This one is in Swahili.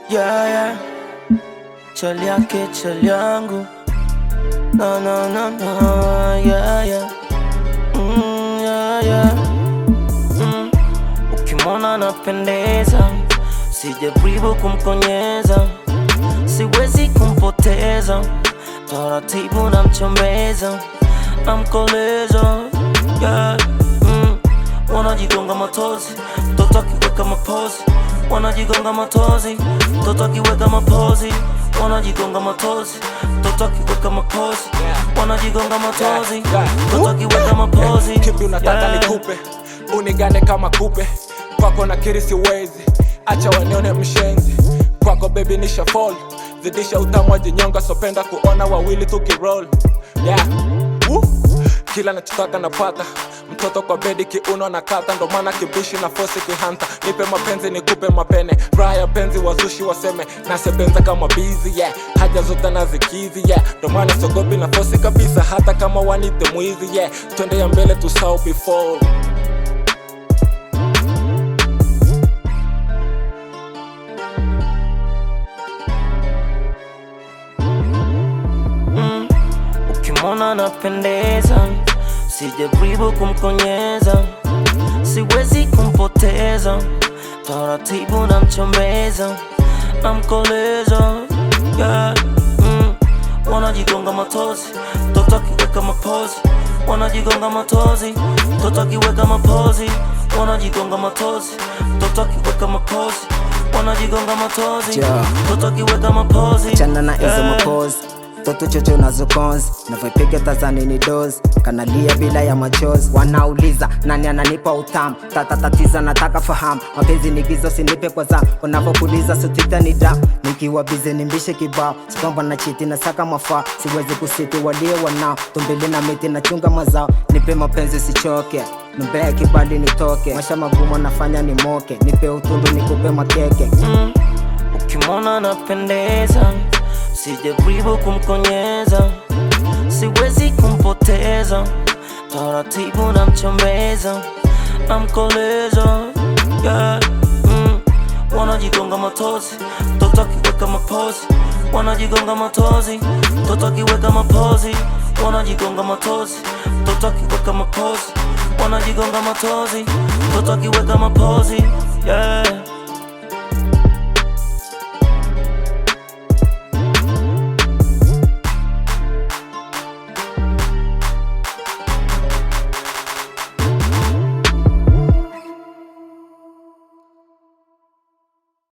Yeah, yeah. Chali yake chali yangu. No, no, no, no. Yeah, yeah. Yeah, yeah. Ukimwona anapendeza, sijaribu kumkonyeza, siwezi kumpoteza, taratibu namchombeza, namkoleza. Yeah. Wanajigonga matozi, mtoto akiweka mapozi. Wanajigonga matozi, mtoto akiweka mapozi. Wanajigonga matozi, mtoto akiweka mapozi. Wanajigonga matozi, mtoto akiweka mapozi. Kipi unataka nikupe, unigane kama kupe. Kwako nakiri siwezi, acha wanione mshenzi. Kwako baby nisha fall, zidisha utamu wa jinyonga. Sopenda kuona wawili tukiroll. Yeah, kila nachotaka napata. Mtoto kwa bedi kiuno na kata, ndo maana kibishi na fosi kihanta. Nipe mapenzi nikupe mapene, raha ya penzi wazushi waseme nasebenza kama busy, yeah. Haja zote nazikizi, yeah. Ndo maana sogobi na fosi kabisa, hata kama wanite mwizi, yeah. Twende ya mbele tusahau before. Ukimwona anapendeza, sijaribu kumkonyeza, siwezi kumpoteza, taratibu namchombeza, namkoleza. Yeah. Wanajigonga matozi, mtoto akiweka mapozi. Wanajigonga matozi, mtoto akiweka mapozi. Wanajigonga matozi, mtoto akiweka mapozi. Wanajigonga matozi, mtoto akiweka mapozi. Chana na hizo mapozi, toto chocho nazo cons, navyopiga tazani ni dozi, kanalia bila ya machozi. Wanauliza nani ananipa utamu, tatiza nataka fahamu. Mapenzi ni gizo sinipe kwa zamu, unavyopuliza sutita ni damu. Nikiwa bize nimbishe kibao, sikwamba na chiti na saka mafaa. Siwezi kusiti walio wanao, tumbili na miti na chunga mazao. Nipe mapenzi sichoke, numbea kibali nitoke. Masha magumu nafanya ni moke, nipe utundu nikupe makeke. Ukimwona anapendeza, sijaribu kumkonyeza, siwezi kumpoteza, taratibu namchombeza, namkoleza. Yeah. Wanajigonga matozi, mtoto akiweka mapozi. Wanajigonga matozi, mtoto akiweka mapozi. Wanajigonga matozi, mtoto akiweka mapozi. Wanajigonga matozi, mtoto akiweka mapozi. Yeah.